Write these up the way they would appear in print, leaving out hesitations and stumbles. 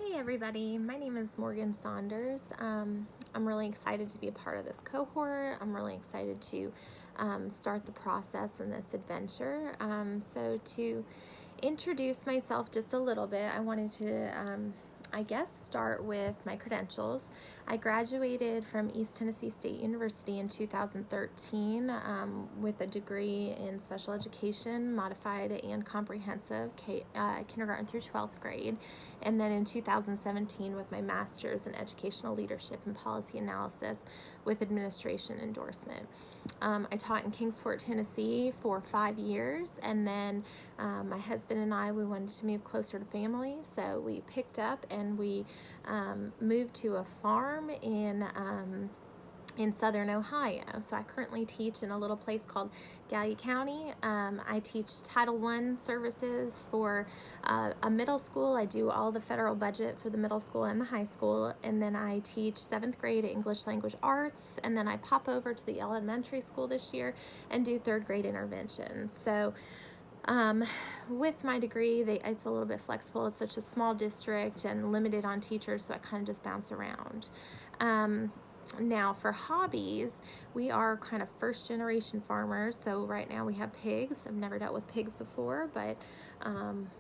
Hey everybody, my name is Morgan Saunders. I'm really excited to be a part of this cohort. I'm really excited to start the process in this adventure. So to introduce myself just a little bit, I wanted to start with my credentials. I graduated from East Tennessee State University in 2013 with a degree in special education, modified and comprehensive, kindergarten through 12th grade, and then in 2017 with my master's in educational leadership and policy analysis with administration endorsement. I taught in Kingsport, Tennessee for 5 years, and then my husband and I, we wanted to move closer to family, so we picked up and we moved to a farm in southern Ohio. So I currently teach in a little place called Gallia County. I teach Title I services for a middle school. I do all the federal budget for the middle school and the high school, and then I teach 7th grade English language arts, and then I pop over to the elementary school this year and do 3rd grade intervention. So with my degree, it's a little bit flexible. It's such a small district and limited on teachers, so I kind of just bounce around. Now for hobbies, we are kind of first generation farmers. So right now we have pigs. I've never dealt with pigs before, but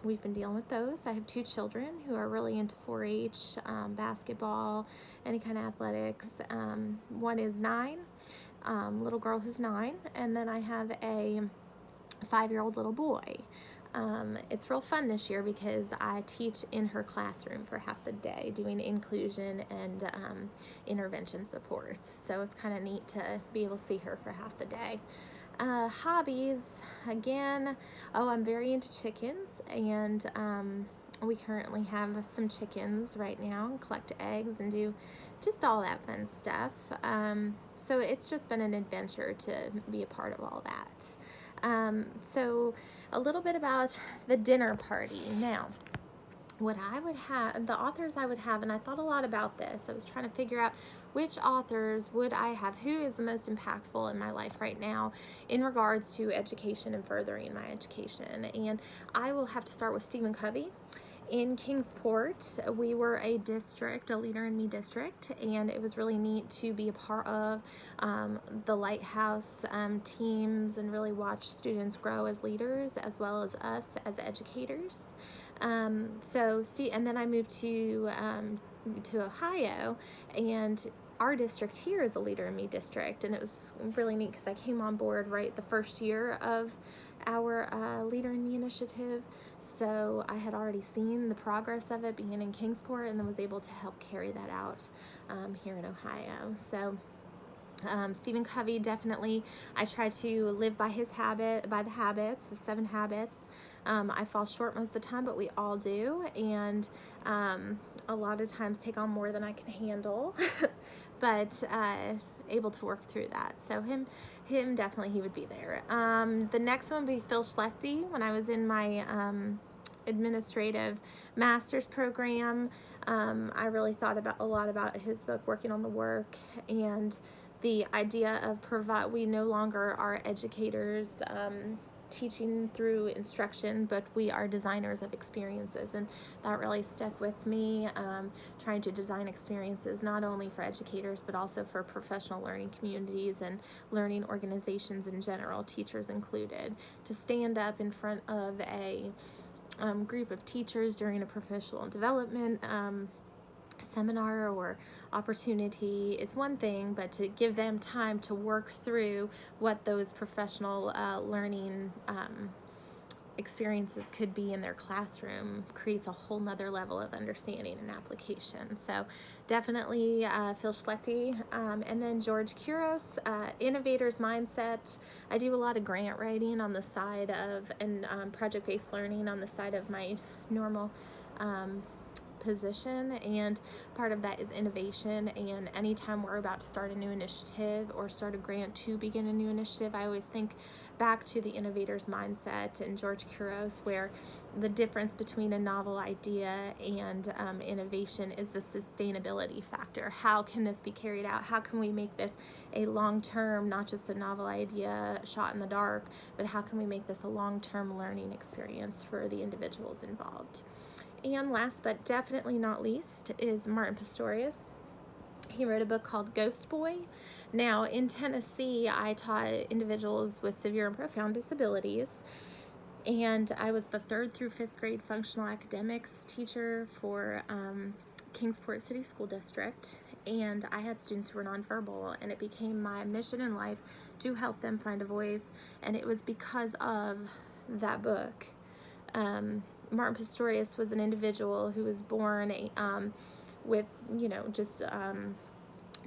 we've been dealing with those. I have 2 children who are really into 4-H, basketball, any kind of athletics. One is 9, little girl who's 9, and then I have a 5-year-old little boy. It's real fun this year because I teach in her classroom for half the day doing inclusion and intervention supports. So it's kind of neat to be able to see her for half the day. Hobbies, again, I'm very into chickens, and we currently have some chickens right now, collect eggs and do just all that fun stuff. So it's just been an adventure to be a part of all that. So a little bit about the dinner party. Now, what I would have, the authors I would have, and I thought a lot about this. I was trying to figure out which authors would I have, who is the most impactful in my life right now in regards to education and furthering my education. And I will have to start with Stephen Covey. In Kingsport, we were a district, a Leader in Me district, and it was really neat to be a part of the Lighthouse teams and really watch students grow as leaders as well as us as educators. And then I moved to Ohio, and our district here is a Leader in Me district, and it was really neat because I came on board right the first year of our Leader in Me initiative, so I had already seen the progress of it being in Kingsport, and then was able to help carry that out here in Ohio. So Stephen Covey, definitely, I try to live by the habits, the 7 habits. I fall short most of the time, but we all do, and a lot of times take on more than I can handle, but able to work through that. So him definitely, he would be there. The next one would be Phil Schlechte. When I was in my administrative master's program, I really thought a lot about his book, Working on the Work, and the idea of we no longer are educators teaching through instruction, but we are designers of experiences, and that really stuck with me, trying to design experiences not only for educators but also for professional learning communities and learning organizations in general, teachers included, to stand up in front of a group of teachers during a professional development seminar or opportunity is one thing, but to give them time to work through what those professional learning experiences could be in their classroom creates a whole nother level of understanding and application. So definitely Phil Schlechte, and then George Couros, Innovator's Mindset. I do a lot of grant writing on the side of, and project-based learning on the side of my normal position, and part of that is innovation. And anytime we're about to start a new initiative or start a grant to begin a new initiative, I always think back to the Innovator's Mindset and George Couros, where the difference between a novel idea and innovation is the sustainability factor. How can this be carried out? How can we make this a long-term, not just a novel idea shot in the dark, but how can we make this a long-term learning experience for the individuals involved? And last but definitely not least is Martin Pistorius. He wrote a book called Ghost Boy. Now, in Tennessee, I taught individuals with severe and profound disabilities, and I was the 3rd through 5th grade functional academics teacher for Kingsport City School District, and I had students who were nonverbal, and it became my mission in life to help them find a voice, and it was because of that book. Martin Pistorius was an individual who was born with, just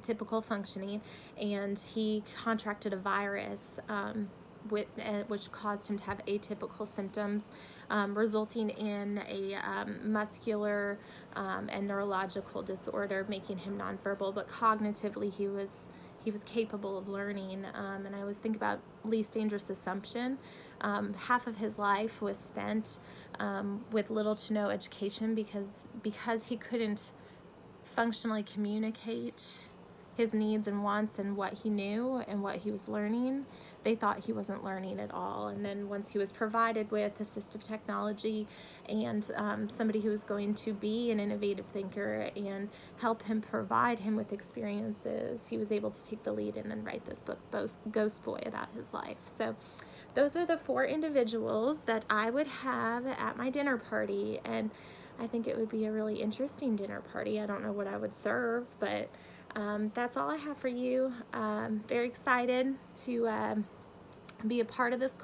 typical functioning, and he contracted a virus which caused him to have atypical symptoms, resulting in a muscular and neurological disorder, making him nonverbal, but cognitively he was capable of learning. And I always think about least dangerous assumption. Half of his life was spent with little to no education because he couldn't functionally communicate his needs and wants and what he knew and what he was learning. They thought he wasn't learning at all. And then once he was provided with assistive technology and somebody who was going to be an innovative thinker and help him, provide him with experiences, he was able to take the lead and then write this book, Ghost Boy, about his life. So those are the 4 individuals that I would have at my dinner party, and I think it would be a really interesting dinner party. I don't know what I would serve, but that's all I have for you. Very excited to be a part of this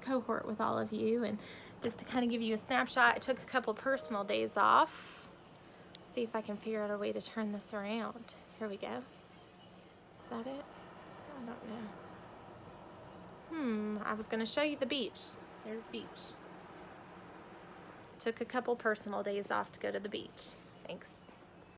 cohort with all of you, and just to kind of give you a snapshot, I took a couple personal days off. See if I can figure out a way to turn this around. Here we go. Is that it? I don't know. I was going to show you the beach. There's the beach. Took a couple personal days off to go to the beach. Thanks.